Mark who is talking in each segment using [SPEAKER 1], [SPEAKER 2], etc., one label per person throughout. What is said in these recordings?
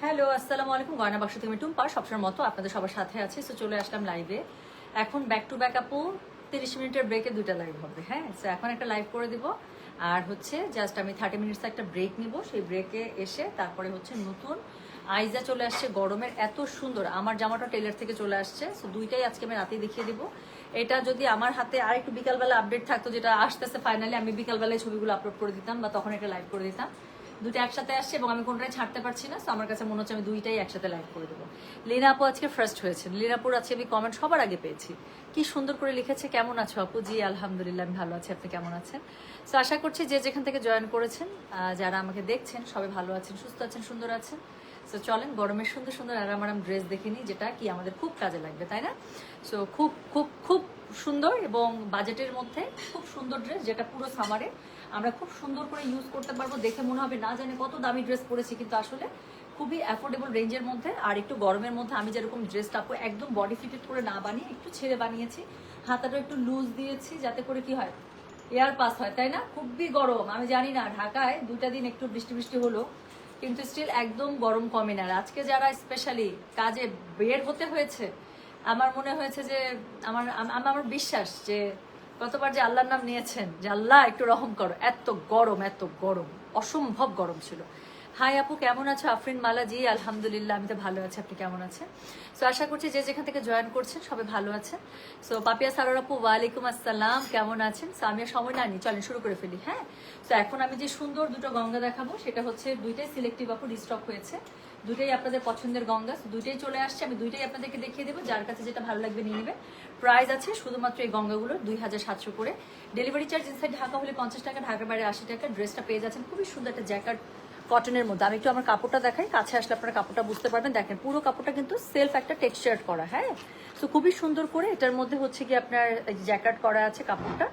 [SPEAKER 1] Hello, আসসালামু আলাইকুম। গয়না বাক্স থেকে টুম্পা সবসময় মতো আপনাদের সবার সাথে আছি। সো চলে আসলাম লাইভে। এখন ব্যাক টু ব্যাক আপু 30 মিনিটের ব্রেকে দুইটা লাইভ হবে। হ্যাঁ, সো এখন একটা লাইভ করে দিব। আর হচ্ছে জাস্ট আমি 30 মিনিটস একটা ব্রেক নিব। সেই ব্রেকে এসে তারপরে হচ্ছে নতুন আইজা চলে আসছে গরমের এত সুন্দর। আমার জামাটা টেলার থেকে চলে আসছে। সো দুইটাই আজকে আমি রাতেই দেখিয়ে দিব। এটা যদি আমার হাতে আর একটু বিকালবেলা আপডেট থাকতো, যেটা আসতেছে ফাইনালি, আমি বিকালবেলায় ছবিগুলো আপলোড করে দিতাম বা তখন একটা লাইভ করে দিতাম। দুটো একসাথে আসছে এবং আমি কোনটাই ছাড়তে পারছি না। তো আমার কাছে মনে হচ্ছে আমি দুইটাই একসাথে লাইভ করে দেবো। লীনা আপু আজকে ফার্স্ট হয়েছে। লীনাপুর আজকে আমি কমেন্ট সবার আগে পেয়েছি। কি সুন্দর করে লিখেছে, কেমন আছো আপু? জি আলহামদুলিল্লাহ, আমি ভালো আছি। আপনি কেমন আছেন? তো আশা করছি যে যেখান থেকে জয়েন করেছেন, যারা আমাকে দেখছেন, সবাই ভালো আছেন, সুস্থ আছেন, সুন্দর আছেন। সো চলেন গরমের সুন্দর সুন্দর আরাম আরাম ড্রেস দেখে নিই, যেটা কি আমাদের খুব কাজে লাগবে, তাই না? সো খুব খুব খুব সুন্দর এবং বাজেটের মধ্যে খুব সুন্দর ড্রেস, যেটা পুরো সামারে আমরা খুব সুন্দর করে ইউজ করতে পারবো। দেখে মনে হবে না জানে কত দামি ড্রেস পরেছি, কিন্তু আসলে খুবই অ্যাফোর্ডেবল রেঞ্জের মধ্যে। আর একটু গরমের মধ্যে আমি যেরকম ড্রেসটা আপু একদম বডি ফিটেড করে না বানিয়ে একটু ছেড়ে বানিয়েছি, হাতাটা একটু লুজ দিয়েছি, যাতে করে কি হয়, এয়ার পাস হয়, তাই না? খুবই গরম। আমি জানি না, ঢাকায় 2টা দিন একটু বৃষ্টি বৃষ্টি হলো, কিন্তু স্টিল একদম গরম কমে না। আর আজকে যারা স্পেশালি কাজে বের হতে হয়েছে, আমার মনে হয়েছে যে আমার বিশ্বাস যে কতবার যে আল্লাহর নাম নিয়েছেন যে আল্লাহ একটু রহম করো, এত গরম, এত গরম, অসম্ভব গরম ছিল। হাই আপু, কেমন আছো? আফরিন মালা, জি আলহামদুলিল্লাহ, আমি তো ভালো আছি। আপনি কেমন আছেন? সো আশা করছি যে যেখান থেকে জয়েন করছেন সবাই ভালো আছেন। সো পাপিয়া সারোর আপু, ওয়ালাইকুম আসসালাম, কেমন আছেন? সো আমি আর সময় না নিই, চলেন শুরু করে ফেলি। হ্যাঁ, তো এখন আমি যে সুন্দর দুটো গঙ্গা দেখাবো, সেটা হচ্ছে দুইটাই সিলেক্টিভ আপু রিস্টক হয়েছে, দুইটাই আপনাদের পছন্দের গঙ্গা, দুইটাই চলে আসছে। আমি দুইটাই আপনাদেরকে দেখিয়ে দেবো, যার কাছে যেটা ভালো লাগবে নিয়ে নেবে। প্রাইস আছে শুধুমাত্র এই গঙ্গাগুলোর 2700 করে। ডেলিভারি চার্জ ইনসাইড ঢাকা হলে 50 টাকা, ঢাকার বাইরে 80 টাকা। ড্রেসটা পেয়ে যাচ্ছেন খুবই সুন্দর একটা জ্যাকেট কটনের মধ্যে। আমি একটু আমার কাপড়টা দেখাই, কাছে আসলে আপনারা কাপড়টা বুঝতে পারবেন। দেখেন পুরো কাপড়টা কিন্তু সেলফ একটা টেক্সচার করা। হ্যাঁ, তো খুবই সুন্দর করে এটার মধ্যে হচ্ছে কি আপনার জ্যাকেট করা আছে কাপড়টা।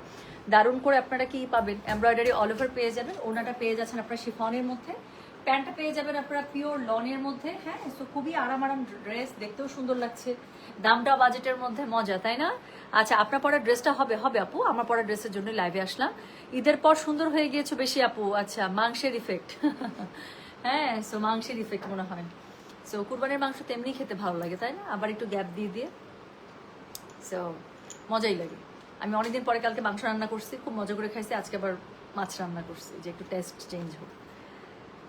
[SPEAKER 1] দারুণ করে আপনারা কি পাবেন, এমব্রয়ডারি অল ওভার পেয়ে যাবেন। ওনাটা পেয়ে যাচ্ছেন আপনারা শিফনের মধ্যে, প্যান্টটা পেয়ে যাবেন আপনারা পিওর লনের মধ্যে। হ্যাঁ, সো খুবই আরাম আরাম ড্রেস, দেখতেও সুন্দর লাগছে, দামটা বাজেটের মধ্যে, মজা, তাই না? আচ্ছা, আপনার পরা ড্রেসটা হবে হবে আপু, আমার পরা ড্রেসের জন্য লাইভে আসলাম। ঈদের পর সুন্দর হয়ে গিয়েছো বেশি আপু। আচ্ছা, মাংসের ইফেক্ট। হ্যাঁ, সো মাংসের ইফেক্ট মনে হয়। সো কুরবানির মাংস তেমনি খেতে ভালো লাগে, তাই না? আবার একটু গ্যাপ দিয়ে দিয়ে সো মজাই লাগে। আমি অনেকদিন পরে কালকে মাংস রান্না করছি, খুব মজা করে খাইছি। আজকে আবার মাছ রান্না করছি, যে একটু টেস্ট চেঞ্জ হোক।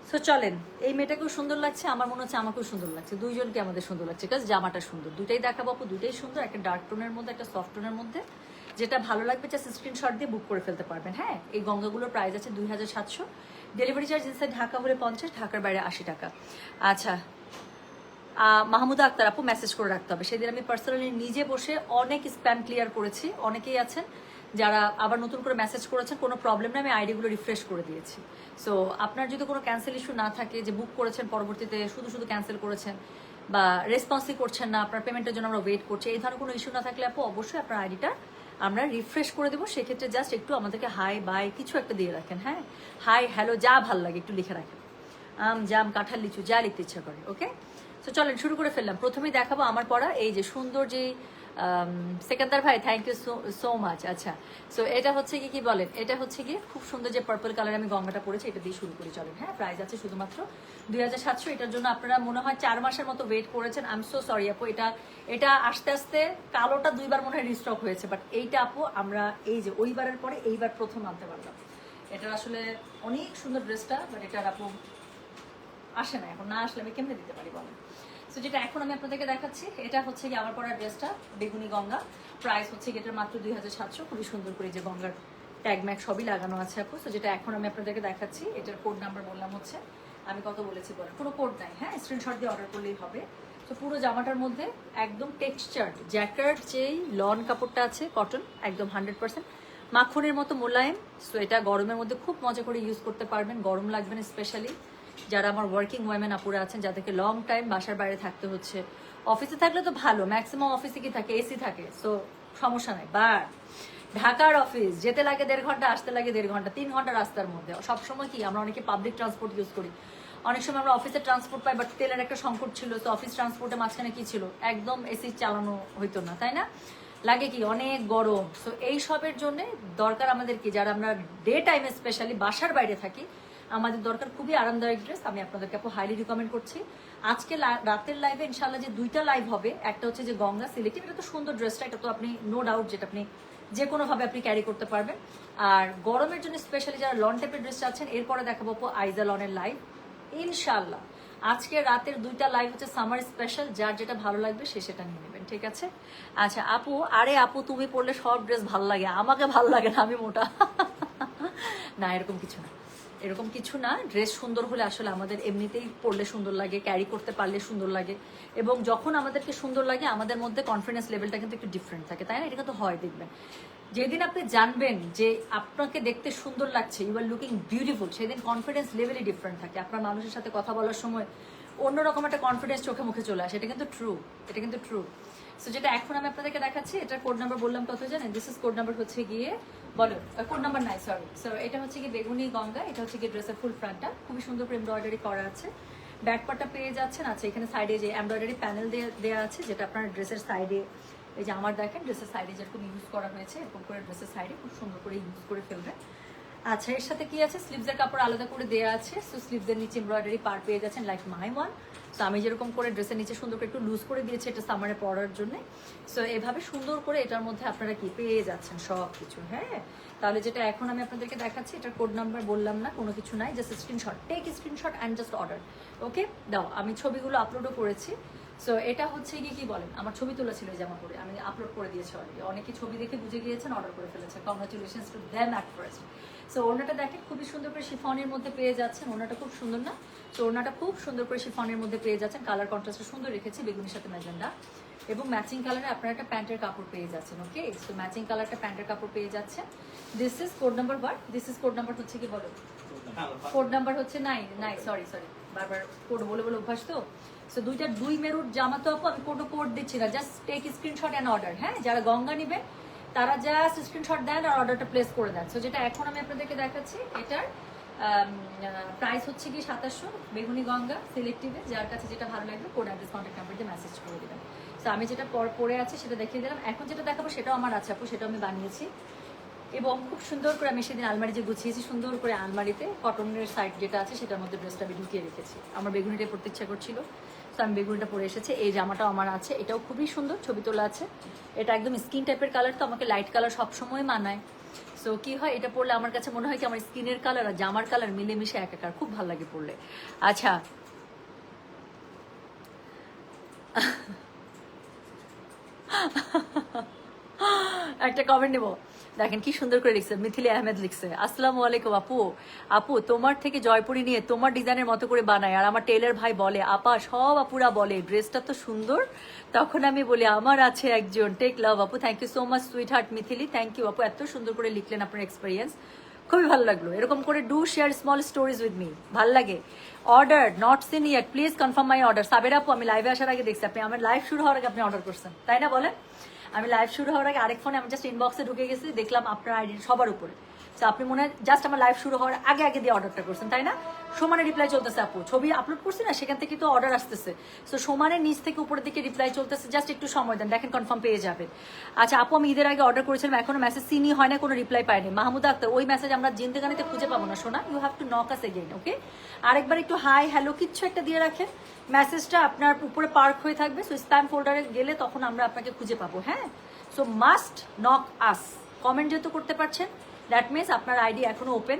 [SPEAKER 1] সো চলেন, এই মেয়েটাকেও সুন্দর লাগছে, আমার মনে হচ্ছে আমাকেও সুন্দর লাগছে, দুইজনকে আমাদের সুন্দর লাগছে, কারণ জামাটা সুন্দর। দুইটাই দেখাবো আপু, দুইটাই সুন্দর, একটা ডার্ক টোনের মধ্যে, একটা সফট টোনের মধ্যে। যেটা ভালো লাগবে জাস্ট স্ক্রিনশট দিয়ে বুক করে ফেলতে পারবেন। হ্যাঁ, এই গঙ্গাগুলোর প্রাইস আছে 2700। ডেলিভারি চার্জ ইনসাইড ঢাকা হলে 50, ঢাকার বাইরে 80 টাকা। আচ্ছা, মাহমুদা আক্তার আপু, মেসেজ করে রাখতে হবে। সেদিন আমি পার্সোনালি নিজে বসে অনেক স্প্যাম ক্লিয়ার করেছি। অনেকেই আছেন যারা আবার নতুন করে মেসেজ করেছেন, কোনো প্রবলেম নেই, আমি আইডিগুলো রিফ্রেশ করে দিয়েছি। সো আপনার যদি কোনো ক্যান্সেল ইস্যু না থাকে, যে বুক করেছেন পরবর্তীতে শুধু শুধু ক্যান্সেল করেছেন বা রেসপন্সই করছেন না, আপনার পেমেন্টের জন্য আমরা ওয়েট করছি, এই ধরনের কোনো ইস্যু না থাকলে আপু অবশ্যই আপনার আইডিটা আমরা রিফ্রেশ করে দেবো। সেক্ষেত্রে জাস্ট একটু আমাদেরকে হাই বাই কিছু একটা দিয়ে রাখেন। হ্যাঁ, হাই হ্যালো যা ভাল লাগে একটু লিখে রাখেন, আম জাম কাঁঠাল লিচু যা লিখতে ইচ্ছা করে। ওকে, তো চলেন শুরু করে ফেললাম। প্রথমেই দেখাবো আমার পড়া এই যে সুন্দর যে সেকেন্দার ভাই, থ্যাংক ইউ সো মাচ। আচ্ছা, সো এটা হচ্ছে কি বলেন, এটা হচ্ছে কি খুব সুন্দর যে পার্পল কালার আমি গঙ্গাটা পরেছি, এটা দিয়ে শুরু করি চলেন। হ্যাঁ, প্রাইস আছে শুধুমাত্র 2700। এটার জন্য আপনারা মনে হয় 4 মাসের মতো ওয়েট করেছেন। আই এম সো সরি আপু, এটা আস্তে আস্তে কালোটা 2বার মনে হয় রিস্টক হয়েছে, বাট এইটা আপু আমরা এই যে ওইবারের পরে এইবার প্রথম আনতে পারলাম। এটা আসলে অনেক সুন্দর ড্রেসটা, বাট এটার আপু আসে না। এখন না আসলে আমি কেমনে দিতে পারি বলেন? সো যেটা এখন আমি আপনাদেরকে দেখাচ্ছি, এটা হচ্ছে কি আমার পরা ড্রেসটা, বেগুনি গঙ্গা। প্রাইস হচ্ছে কি এটার মাত্র 2700। খুবই সুন্দর করে যে গঙ্গার ট্যাগ ম্যাগ সবই লাগানো আছে আপু। সো যেটা এখন আমি আপনাদেরকে দেখাচ্ছি, এটার কোড নাম্বার বললাম হচ্ছে, আমি কত বলেছি বলেন, কোনো কোড নাই। হ্যাঁ, স্ক্রিনশট দিয়ে অর্ডার করলেই হবে। তো পুরো জামাটার মধ্যে একদম টেক্সচার্ড জ্যাকেট, যেই লন কাপড়টা আছে কটন, একদম 100% মাখনের মতো মোলায়েম। সো এটা গরমের মধ্যে খুব মজা করে ইউজ করতে পারবেন, গরম লাগবে না। স্পেশালি যারা আমার ওয়ার্কিং ওয়েমেন আপুরা আছেন, যাদেরকে লং টাইম বাসার বাইরে থাকতে হচ্ছে, অফিসে থাকলে তো ভালো, ম্যাক্সিমাম অফিসে কি থাকে, এসি থাকে, সো সমস্যা নাই। বাট ঢাকার অফিস যেতে লাগে 1.5 ঘন্টা, আসতে লাগে 1.5 ঘন্টা, 3 ঘন্টা রাস্তার মধ্যে। সবসময় কি আমরা অনেকে পাবলিক ট্রান্সপোর্ট ইউজ করি, অনেক সময় আমরা অফিসে ট্রান্সপোর্ট পাই, বাট তেলের একটা সংকট ছিল। তো অফিস ট্রান্সপোর্টে মাঝখানে কি ছিল, একদম এসি চালানো হইতো না, তাই না? লাগে কি অনেক গরম। সো এই সবের জন্য দরকার আমাদের কি, যারা আমরা ডে টাইমে স্পেশালি বাসার বাইরে থাকি, আমাদের দরকার খুবই আরামদায়ক ড্রেস। আমি আপনাদেরকে আপু হাইলি রিকমেন্ড করছি। আজকে রাতের লাইভে ইনশাল্লাহ যে 2টা লাইভ হবে, একটা হচ্ছে যে গঙ্গা সিলেক্টিভ, এটা তো সুন্দর ড্রেসটা, এটা তো আপনি নো ডাউট যেটা আপনি যে কোনোভাবে আপনি ক্যারি করতে পারবেন। আর গরমের জন্য স্পেশালি যারা লন টাইপের ড্রেস চাচ্ছেন, এরপরে দেখাবো আপু আইজা লনের লাইভ ইনশাল্লাহ। আজকে রাতের 2টা লাইভ হচ্ছে সামার স্পেশাল, যার যেটা ভালো লাগবে সে সেটা নিয়ে নেবেন, ঠিক আছে? আচ্ছা আপু, আরে আপু তুমি পরলে সব ড্রেস ভালো লাগে, আমাকে ভালো লাগে না, আমি মোটা। না এরকম কিছু না, এরকম কিছু না। ড্রেস সুন্দর হলে আসলে আমাদের এমনিতেই পরলে সুন্দর লাগে, ক্যারি করতে পারলে সুন্দর লাগে, এবং যখন আমাদেরকে সুন্দর লাগে আমাদের মধ্যে কনফিডেন্স লেভেলটা কিন্তু একটু ডিফারেন্ট থাকে, তাই না? এটা কিন্তু হয়, দেখবেন যেদিন আপনি জানবেন যে আপনাকে দেখতে সুন্দর লাগছে, ইউ আর লুকিং বিউটিফুল, সেদিন কনফিডেন্স লেভেলই ডিফারেন্ট থাকে। আপনার মানুষের সাথে কথা বলার সময় অন্যরকম একটা কনফিডেন্স চোখে মুখে চলে আসে, এটা কিন্তু ট্রু, এটা কিন্তু ট্রু। সো যেটা এখন আমি আপনাদেরকে দেখাচ্ছি, এটার কোড নাম্বার বললাম কত জানেন? দিস ইজ কোড নাম্বার হচ্ছে গিয়ে, বলো কোড নাম্বার নাই, সরি। সো এটা হচ্ছে গিয়ে বেগুনি গঙ্গা, এটা হচ্ছে গিয়ে ড্রেসের ফুল ফ্রন্টটা খুবই সুন্দর করে এমব্রয়ডারি করা আছে, ব্যাক পার্টটা পেয়ে যাচ্ছেন। আচ্ছা এখানে সাইডে যে এমব্রয়ডারি প্যানেল দেওয়া আছে, যেটা আপনার ড্রেসের সাইডে, এই যে আমার দেখেন ড্রেসের সাইডে যেরকম ইউজ করা হয়েছে, এরকম করে ড্রেসের সাইডে খুব সুন্দর করে ইউজ করে ফেলবেন। আচ্ছা এর সাথে কি আছে, স্লিভসের কাপড় আলাদা করে দেওয়া আছে। সো স্লিভসের নিচে এমব্রয়ডারি পার পেয়ে যাচ্ছেন লাইক মাই ওয়ান। সো আমি যেরকম করে ড্রেসের নিচে সুন্দর করে একটু লুজ করে দিয়েছি, এটা সামারে পরার জন্য। সো এভাবে সুন্দর করে এটার মধ্যে আপনারা কি পেয়ে যাচ্ছেন সব কিছু। হ্যাঁ, তাহলে যেটা এখন আমি আপনাদেরকে দেখাচ্ছি, এটার কোড নাম্বার বললাম না, কোনো কিছু নাই, just screenshot, take screenshot and just order. Okay দাও, আমি ছবিগুলো আপলোডও করেছি। সো এটা হচ্ছে গিয়ে কি বলেন, আমার ছবি তোলা ছিল এই জামা পরে, আমি আপলোড করে দিয়েছি অলরেডি, অনেকে ছবি দেখে বুঝে গিয়েছেন, অর্ডার করে ফেলেছে, congratulations to them at first. So ওনাটা দেখেন খুবই সুন্দর করে শিফনের মধ্যে পেয়ে যাচ্ছেন, ওনাটা খুব সুন্দর না? সো ওনাটা খুব সুন্দর করে শিফনের মধ্যে পেয়ে যাচ্ছেন, কালার কন্ট্রাস্টটা সুন্দর রেখেছি বেগুনির সাথে ম্যাজেন্ডা, এবং ম্যাচিং কালারে আপনারা একটা প্যান্টের কাপড় পেয়ে যাচ্ছেন। ওকে, সো ম্যাচিং কালারটা প্যান্টের কাপড় পেয়ে যাচ্ছেন। This is code number what, this is code number হচ্ছে কি বলো, কোড নাম্বার হচ্ছে নাই, সরি বারবার কোড বলে বলে অভ্যাস তো। সো দুই মেরুর জামা তো আপু আমি কোড দিচ্ছি না, just take screenshot and order. হ্যাঁ, যারা গঙ্গা নেবেন তারা জাস্ট স্ক্রিনশট দেন আর অর্ডারটা প্লেস করে দেন। সো যেটা এখন আমি আপনাদেরকে দেখাচ্ছি, এটার প্রাইস হচ্ছে কি 2700, বেগুনি গঙ্গা সিলেক্টিভে, যার কাছে যেটা ভালো লাগবে কোড অ্যাড্রেস কন্ট্যাক্ট নাম্বার দিয়ে মেসেজ করে দেবেন। সো আমি যেটা পরে আছে সেটা দেখিয়ে দিলাম। এখন যেটা দেখাবো সেটাও আমার আছে আপু, সেটাও আমি বানিয়েছি, এবং খুব সুন্দর করে আমি সেদিন আলমারি যে গুছিয়েছি, সুন্দর করে আলমারিতে কটনের সাইড যেটা আছে সেটার মধ্যে ড্রেসটা আমি ঢুকিয়ে রেখেছি। আমার বেগুনিটা পরতে ইচ্ছা করছিল, তো আমি বেগুনিটা পরে এসেছি। এই জামাটাও আমার আছে, এটাও খুবই সুন্দর, ছবি তোলা আছে। এটা একদম স্কিন টাইপের কালার, তো আমাকে লাইট কালার সবসময় মানায়। সো কি হয়, এটা পরলে আমার কাছে মনে হয় কি আমার স্কিনের কালার আর জামার কালার মিলেমিশে একাকার, খুব ভালো লাগে পরলে। আচ্ছা একটা কমেন্ট নেবো, দেখেন কি সুন্দর করে লিখছে, মিথিলি আহমেদ লিখছে, আসসালামু আলাইকুম আপু তোমার থেকে জয়পুরি নিয়ে তোমার ডিজাইনের মতো করে বানায়, আর আমার টেলার ভাই বলে আপা সব আপুরা বলে ড্রেসটা তো সুন্দর, তখন আমি বলি আমার আছে একজন, টেক লাভ আপু, thank you so much sweetheart Mithili, thank you আপু, এত সুন্দর করে লিখলেন আপনার এক্সপিরিয়েন্স, খুবই ভালো লাগলো। এরকম করে do share small stories with me, ভাল লাগে। Order not seen yet, please confirm my order. Saber আপু আমি লাইভে আসার আগে দেখছি আপনি, আমার লাইভ শুরু হওয়ার আগে আপনি অর্ডার করছেন, তাই না বলেন? আমি লাইভ শুরু হওয়ার আগে আরেক ফোনে আমি জাস্ট ইনবক্সে ঢুকে গেছি, দেখলাম আপনার আইডি সবার উপরে। তো আপনি মনে হয় জাস্ট আমার লাইভ শুরু হওয়ার আগে দিয়ে অর্ডারটা করছেন, তাই না? সমানে রিপ্লাই চলতেছে আপু, ছবি আপলোড করছি না সেখান থেকে তো অর্ডার আসতেছে, সো সমানে নিচ থেকে উপরের দিকে রিপ্লাই চলতেছে, জাস্ট একটু সময় দেন, দেখেন কনফার্ম পেয়ে যাবেন। আচ্ছা আপু আমি ঈদের আগে অর্ডার করেছিলাম, এখনো মেসেজ সিনই হয় না, কোনো রিপ্লাই পাইনি। মাহমুদা আক্তার, ওই মেসেজ আমরা জিন্দেগানিতে খুঁজে পাবো না সোনা, you have to knock us again. Okay, আরেকবার একটু হাই হ্যালো কিচ্ছু একটা দিয়ে রাখেন, মেসেজটা আপনার উপরে পার্ক হয়ে থাকবে, সো স্প্যাম ফোল্ডারে গেলে তখন আমরা আপনাকে খুঁজে পাবো। হ্যাঁ, সো মাস্ট নক আস, কমেন্ট যেহেতু করতে পারছেন দ্যাট মিনস আপনার আইডি এখনো ওপেন,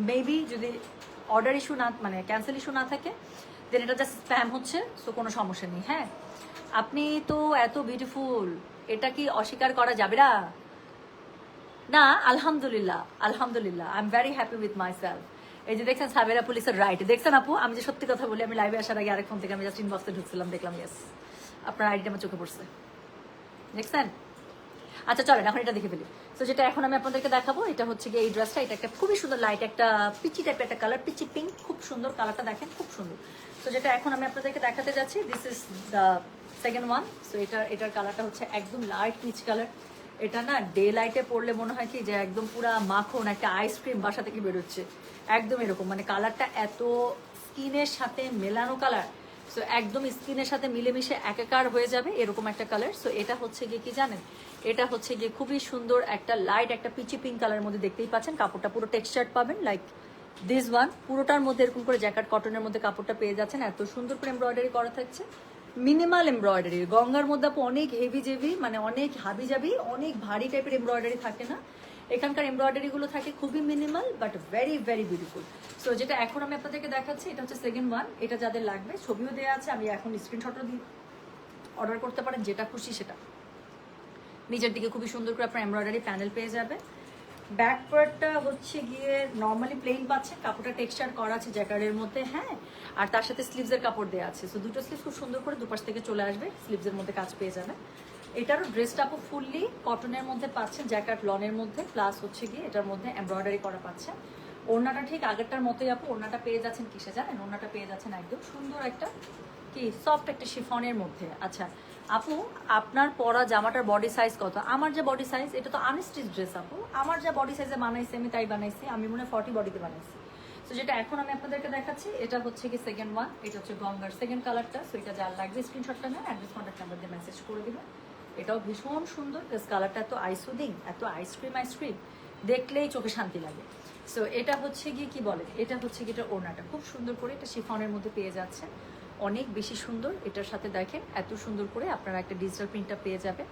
[SPEAKER 1] মেবি যদি অর্ডার ইস্যু না মানে ক্যান্সেল ইস্যু না থাকে দেন এটা জাস্ট স্প্যাম হচ্ছে, সো কোনো সমস্যা নেই। হ্যাঁ, আপনি তো এত বিউটিফুল, এটা কি অস্বীকার করা যাবে না? না আলহামদুলিল্লাহ, আলহামদুলিল্লাহ I am very happy with my self. এই যে দেখছেন সাবেরা পুলিশের রাইট, দেখছেন আপু আমি যে সত্যি কথা বলি, আমি লাইভে আসার আগে আরেক ফোন থেকে আমি জাস্ট ইনবক্সে ঢুকছিলাম, দেখলাম ইয়েস আপনার আইডিটা আমার চোখে পড়ছে, দেখছেন? আচ্ছা চলেন এখন এটা দেখে ফেলি। তো যেটা এখন আমি আপনাদেরকে দেখাবো এটা হচ্ছে গিয়ে এই ড্রেসটা, এটা একটা খুবই সুন্দর লাইট একটা পিচি টাইপের একটা কালার, পিচি পিঙ্ক, খুব সুন্দর কালারটা, দেখেন খুব সুন্দর। তো যেটা এখন আমি আপনাদেরকে দেখাতে যাচ্ছি, this is the second one. So এটার কালারটা হচ্ছে একদম লাইট পিচ কালার, এটা না ডে লাইটে পড়লে মনে হয় কি যে একদম পুরা মাখন একটা আইসক্রিম বাসা থেকে বেরোচ্ছে, একদম এরকম, মানে কালারটা এত স্কিনের সাথে মেলানো কালার। সো একদম স্কিনের সাথে মিলেমিশে একাকার হয়ে যাবে এরকম একটা কালার। সো এটা হচ্ছে গিয়ে কি জানেন, এটা হচ্ছে গিয়ে খুবই সুন্দর একটা লাইট একটা পিচি পিঙ্ক কালারের মধ্যে দেখতেই পাচ্ছেন। কাপড়টা পুরো টেক্সচার পাবেন লাইক দিস ওয়ান, পুরোটার মধ্যে এরকম করে জ্যাকেট কটনের মধ্যে কাপড়টা পেয়ে যাচ্ছেন। এত সুন্দর করে এমব্রয়ডারি করা থাকছে, মিনিমাল এমব্রয়ডারি। গঙ্গার মধ্যে আপু অনেক হেভি জেভি মানে অনেক হাবি জাবি অনেক ভারী টাইপের এমব্রয়ডারি থাকে না, এখানকার এমব্রয়ডারি গুলো থাকে খুবই minimal but very very beautiful. So যেটা এখন আমি আপনাদেরকে দেখাচ্ছি এটা হচ্ছে সেকেন্ড ওয়ান। এটা যাদের লাগবে ছবিও দেওয়া আছে, আমি এখন স্ক্রিনশটও দিই, অর্ডার করতে পারেন যেটা খুশি সেটা। নিচের দিকে খুবই সুন্দর করে আপনার এমব্রয়ডারি প্যানেল পেয়ে যাবে। ব্যাক পার্টটা হচ্ছে গিয়ে নর্মালি প্লেন পাচ্ছে, কাপড়টা টেক্সচার করা আছে জ্যাকার্ডের মধ্যে, হ্যাঁ, আর তার সাথে স্লিভসের কাপড় দেওয়া আছে। সো দুটো স্লিভ খুব সুন্দর করে দুপাশ থেকে চলে আসবে, স্লিভসের মধ্যে কাজ পেয়ে যাবে। এটারও ড্রেসটা আপু ফুললি কটনের মধ্যে পাচ্ছেন, জ্যাকেট লনের মধ্যে, প্লাস হচ্ছে গিয়ে এটার মধ্যে এমব্রয়ডারি করা পাচ্ছেন। ওড়নাটা ঠিক আগেরটার মতোই আপু, ওড়নাটা পেয়ে যাচ্ছেন কিসে জানেন, ওড়নাটা পেয়ে যাচ্ছেন একদম সুন্দর একটা কি সফট একটা শিফনের মধ্যে। আচ্ছা আপু আপনার পরা জামাটার বডি সাইজ কত? আমার যে বডি সাইজ, এটা তো আনস্টিচ ড্রেস আপু, আমার যা বডি সাইজে বানাইছি আমি তাই বানাইছি, আমি মনে হয় 40 বডিতে বানাইছি। তো যেটা এখন আমি আপনাদেরকে দেখাচ্ছি এটা হচ্ছে কি সেকেন্ড ওয়ান, এটা হচ্ছে গঙ্গার সেকেন্ড কালারটা। সো এটা যার লাগবে স্ক্রিনশটটা নেন, অ্যাড্রেস কন্ট্যাক্ট নাম্বার দিয়ে মেসেজ করে দিবেন। এটাও ভীষণ সুন্দর, প্লাস কালারটা এত আইসুদিং, এত আইসক্রিম আইসক্রিম, দেখলেই চোখে শান্তি লাগে। সো এটা হচ্ছে গিয়ে কি বলে, এটা হচ্ছে গিয়ে এটা ওড়নাটা খুব সুন্দর করে এটা শিফনের মধ্যে পেয়ে যাচ্ছে, অনেক বেশি সুন্দর। এটার সাথে দেখেন এত সুন্দর করে আপনারা একটা ডিজিটাল প্রিন্টটা পেয়ে যাবে।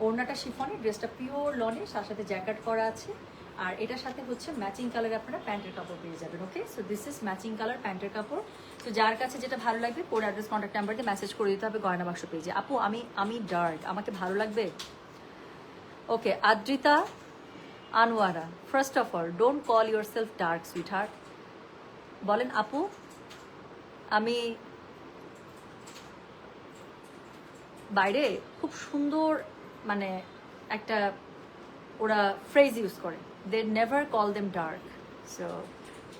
[SPEAKER 1] ওড়নাটা শিফনের, ড্রেসটা পিওর লনে, তার সাথে জ্যাকেট করা আছে, আর এটার সাথে হচ্ছে ম্যাচিং কালার আপনারা প্যান্টের কাপড় পেয়ে যাবেন। Okay, so this is matching colour প্যান্টের কাপড়। তো যার কাছে যেটা ভালো লাগবে কোড অ্যাড্রেস কন্ট্যাক্ট নাম্বার দিয়ে মেসেজ করে দিতে হবে গয়না বাক্স পেজে। আপু আমি ডার্ক, আমাকে ভালো লাগবে। Okay, Adrita Anowara, first of all don't call yourself dark sweetheart. বলেন আপু আমি বাইরে খুব সুন্দর মানে একটা ওরা ফ্রেজ ইউজ করে, they never call them dark, so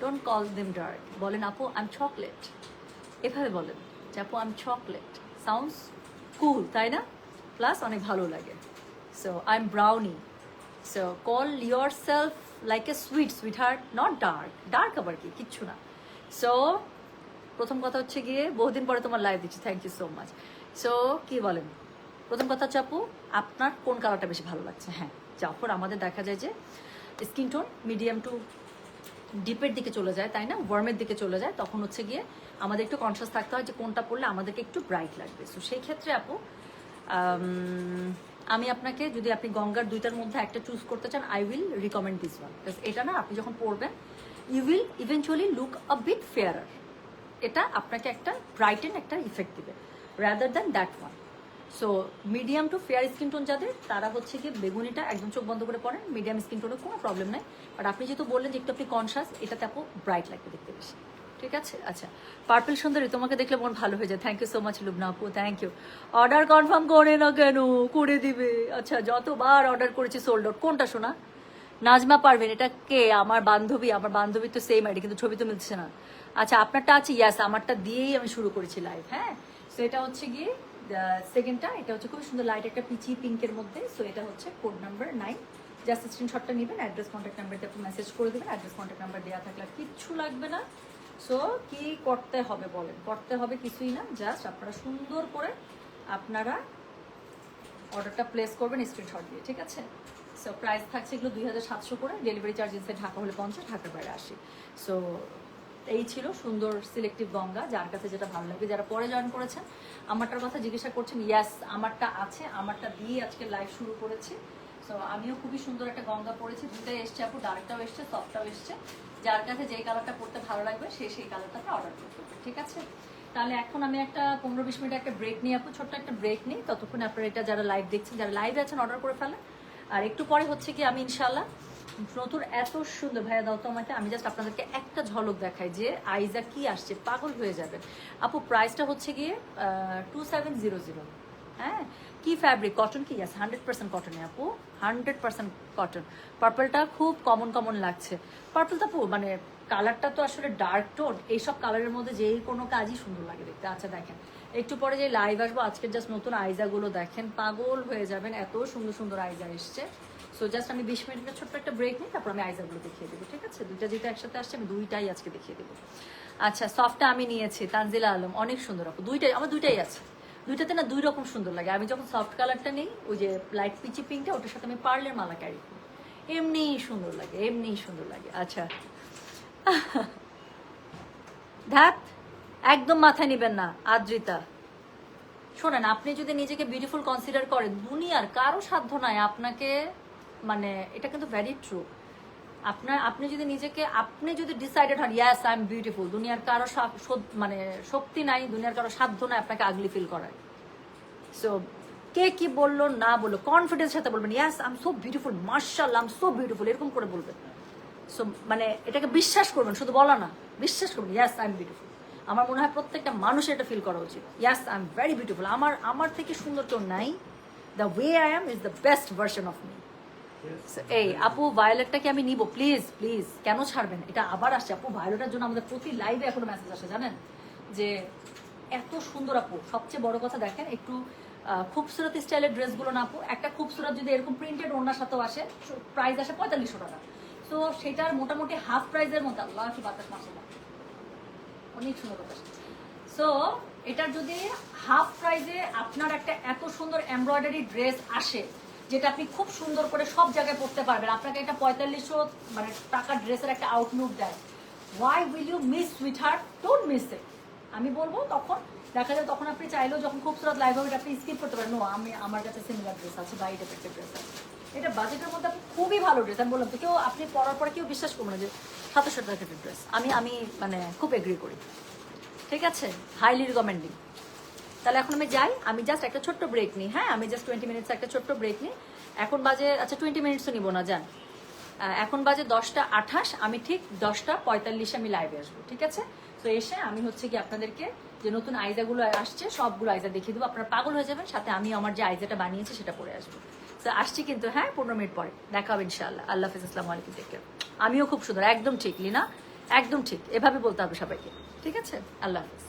[SPEAKER 1] don't call them dark. বলেন আপু আই এম চকলেট, এভাবে বলেন যে আপু I am chocolate, sounds cool তাই না, প্লাস অনেক ভালো লাগে। So I am brownie, so call yourself like a sweet sweetheart, not dark. Dark আবার কি, কিচ্ছু না। সো প্রথম কথা হচ্ছে গিয়ে বহুদিন পরে তোমার লাইভ দিচ্ছি, thank you so much. So কি বলেন, প্রথম কথা হচ্ছে আপু আপনার কোন কালারটা বেশি ভালো লাগছে? হ্যাঁ, যখন আমাদের দেখা যায় যে স্কিন টোন মিডিয়াম টু ডিপের দিকে চলে যায় তাই না, ওয়ার্মের দিকে চলে যায়, তখন হচ্ছে গিয়ে আমাদের একটু কনসিয়াস থাকতে হয় যে কোনটা পরলে আমাদেরকে একটু ব্রাইট লাগবে। সো সেই ক্ষেত্রে আপু আমি আপনাকে, যদি আপনি গঙ্গার দুইটার মধ্যে একটা চুজ করতে চান, I will recommend this one, because এটা না আপনি যখন পরবেন you will eventually look a bit fairer, এটা আপনাকে একটা ব্রাইটেন একটা ইফেক্ট দিবে rather than that one. So medium to fair skin tone যাদের, তারা হচ্ছে কি বেগুনিটা একদম চোখ বন্ধ করে পড়েন, মিডিয়াম স্কিন টোনে কোনো প্রবলেম নাই। বাট আপনি যেহেতু বললেন যে একটু আপনি কনসাস, এটাতে আপু ব্রাইট লাগবে দেখতে বেশি, ঠিক আছে? আচ্ছা পার্পল সুন্দরী, তোমাকে দেখলে মন ভালো হয়ে যায়, thank you so much Lubna আপু, থ্যাংক ইউ। অর্ডার কনফার্ম করে না কেন, করে দিবে। আচ্ছা যতবার অর্ডার করেছি সোল্ড আউট। কোনটা শোনা? নাজমা পারবেন, এটা কে? আমার বান্ধবী, আমার বান্ধবীর তো সেম আইডি কিন্তু ছবি তো মিলছে না। আচ্ছা আপনারটা আছে, ইয়াস আমারটা দিয়েই আমি শুরু করেছি লাইভ। হ্যাঁ, সো এটা হচ্ছে গিয়ে সেকেন্ডটা, এটা হচ্ছে খুব সুন্দর লাইট একটা পিচি পিঙ্কের মধ্যে। সো এটা হচ্ছে কোড নাম্বার 9, জাস্ট স্ক্রিনশটটা নেবেন, অ্যাড্রেস কন্ট্যাক্ট নাম্বার দিয়ে আপনি মেসেজ করে দেবেন। অ্যাড্রেস কন্ট্যাক্ট নাম্বার দেওয়া থাকলে আর কিচ্ছু লাগবে না। সো কি করতে হবে বলেন? করতে হবে কিছুই না, জাস্ট আপনারা সুন্দর করে আপনারা অর্ডারটা প্লেস করবেন স্ক্রিনশট দিয়ে, ঠিক আছে? সো প্রাইস থাকছে এগুলো 2700 করে, ডেলিভারি চার্জ ইনসাইড ঢাকা হলে 50, ঢাকার বাইরে 80। সো এই ছিল সুন্দর সিলেক্টিভ গঙ্গা, যার কাছে যেটা ভালো লাগবে। যারা পরে জয়েন করেছেন আমারটার কথা জিজ্ঞাসা করছেন, ইয়াস আমারটা আছে, আমারটা দিয়ে আজকে লাইভ শুরু করেছি। সো আমিও খুবই সুন্দর একটা গঙ্গা পরেছি, দুটাই এসছে আপু, ডার্কটাও এসছে সফটটাও এসছে। যার কাছে যেই কালারটা পরতে ভালো লাগবে সেই কালারটাতে অর্ডার করতে হবে, ঠিক আছে? তাহলে এখন আমি একটা 15-20 মিনিট একটা ব্রেক নিই আপু, ছোট্ট একটা ব্রেক নিই। ততক্ষণ আপনারা এটা যারা লাইভ দেখছেন, যারা লাইভে আছেন অর্ডার করে ফেলেন। আর একটু পরে হচ্ছে কি আমি ইনশাল্লাহ নতুন এত সুন্দর, ভাইয়া দাও তো আমাকে, আমি জাস্ট আপনাদেরকে একটা ঝলক দেখাই যে আইজা কি আসছে, পাগল হয়ে যাবেন আপু। প্রাইসটা হচ্ছে গিয়ে 2700। হ্যাঁ, কি ফ্যাব্রিক, কটন কি? ইয়াস 100% কটনে আপু, 100% কটন। পার্পলটা খুব কমন লাগছে। পার্পলটা আপু মানে কালারটা তো আসলে ডার্ক টোন, এইসব কালারের মধ্যে যেই কোনো কাজই সুন্দর লাগে দেখতে। আচ্ছা দেখেন একটু পরে যে লাইভ আসবো, আজকের জাস্ট নতুন আইজাগুলো দেখেন, পাগল হয়ে যাবেন, এত সুন্দর সুন্দর আইজা এসছে। সো জাস্ট আমি 20 মিনিটের ছোট্ট একটা ব্রেক নিই, তারপর আমি আইজাগুলো দেখিয়ে দেবো, ঠিক আছে? দুইটা যেটা একসাথে আসছে আমি দুইটাই আজকে দেখিয়ে দেবো। আচ্ছা সফটটা আমি নিয়েছি, তানজিলা আলম অনেক সুন্দর আপু, দুইটাই আমার দুইটাই আছে, দুইটাতে না দুই রকম সুন্দর লাগে। আমি যখন সফট কালারটা নিই ওই যে লাইট পিচি পিঙ্কটা, ওটার সাথে আমি পার্লের মালা ক্যারি করি, এমনিই সুন্দর লাগে, এমনিই সুন্দর লাগে। আচ্ছা ধ্যাত একদম মাথায় নিবেন না আদ্রিতা। শোনেন, আপনি যদি নিজেকে বিউটিফুল কনসিডার করেন, দুনিয়ার কারো সাধ্য নাই আপনাকে, মানে এটা কিন্তু ভ্যারি ট্রু। আপনি যদি নিজেকে, আপনি যদি ডিসাইডেড হন ইয়াস আই এম বিউটিফুল, দুনিয়ার কারো মানে শক্তি নাই, দুনিয়ার কারো সাধ্য নাই আপনাকে আগলি ফিল করায়। সো কে কি বললো না বললো, কনফিডেন্স সাথে বলবেন yes I am so beautiful, মার্শাল্লাহ আই এম সো বিউটিফুল, এরকম করে বলবেন। সো মানে এটাকে বিশ্বাস করবেন, শুধু বলা না, বিশ্বাস করবেন ইয়াস আই এম বিউটিফুল। আমার মনে হয় প্রত্যেকটা মানুষের এটা ফিল করা উচিত, yes I am very beautiful, আমার থেকে সুন্দর কেউ নাই, the way I am is the best version of me. এই আপু ভায়োলেটটা কি আমি নিব? প্লিজ প্লিজ, কেন ছাড়বেন? এটা আবার আসছে আপু, ভায়োলেটের জন্য আমাদের প্রতি লাইভে এখনো মেসেজ আসে জানেন, যে এত সুন্দর আপু। সবচেয়ে বড় কথা দেখেন, একটু খুবসুরত স্টাইলের ড্রেসগুলো না আপু, একটা খুবসুরত যদি এরকম প্রিন্টেড ওড়নার সাথেও আসে, প্রাইস আসে 4500 টাকা। তো সেটার মোটামুটি হাফ প্রাইসের মধ্যে, আল্লাহ কি বাতাস, মাশাআল্লাহ অনেক সুন্দর বাতাস। সো এটার যদি হাফ প্রাইসে আপনার একটা এত সুন্দর এমব্রয়ডারি ড্রেস আসে, যেটা আপনি খুব সুন্দর করে সব জায়গায় পরতে পারবেন, আপনাকে একটা 4500 মানে টাকার ড্রেসের একটা আউটলুক দেয়, why will you miss sweetheart? Don't miss it. আমি বলবো তখন দেখা যায়, তখন আপনি চাইলেও যখন খুবসুরত লাইভ হবে আপনি স্কিপ করতে পারেন, নো আমি আমার কাছে সিমিলার ড্রেস আছে বা এটা একটা ড্রেস আছে, এটা বাজেটের মধ্যে খুবই ভালো ড্রেস। আমি বললাম তো, কেউ আপনি পরার পরে কেউ বিশ্বাস করবো না যে 700 টাকার ড্রেস। আমি মানে খুব এগ্রি করি, ঠিক আছে, হাইলি রিকমেন্ডিং। তাহলে এখন আমি যাই, আমি জাস্ট একটা ছোট্ট ব্রেক নিই, হ্যাঁ আমি জাস্ট 20 মিনিটস একটা ছোট্ট ব্রেক নিই। এখন বাজে, আচ্ছা 20 মিনিটসও নিব না, যান, এখন বাজে 10টা 28, আমি ঠিক 10টা 45 আমি লাইভে আসবো, ঠিক আছে? তো এসে আমি হচ্ছে কি আপনাদেরকে যে নতুন আইজাগুলো আসছে সবগুলো আইজা দেখিয়ে দেবো, আপনারা পাগল হয়ে যাবেন, সাথে আমি আমার যে আইজাটা বানিয়েছি সেটা পরে আসবো। তো আসছি কিন্তু, হ্যাঁ 15 মিনিট পরে দেখা হবে ইনশাআল্লাহ। আল্লাহ হাফিজ, আসসালামু আলাইকুম, টেক কেয়ার। আমিও খুব সুন্দর, একদম ঠিক লিনা, একদম ঠিক, এভাবে বলতে হবে সবাইকে, ঠিক আছে? আল্লাহ হাফিজ।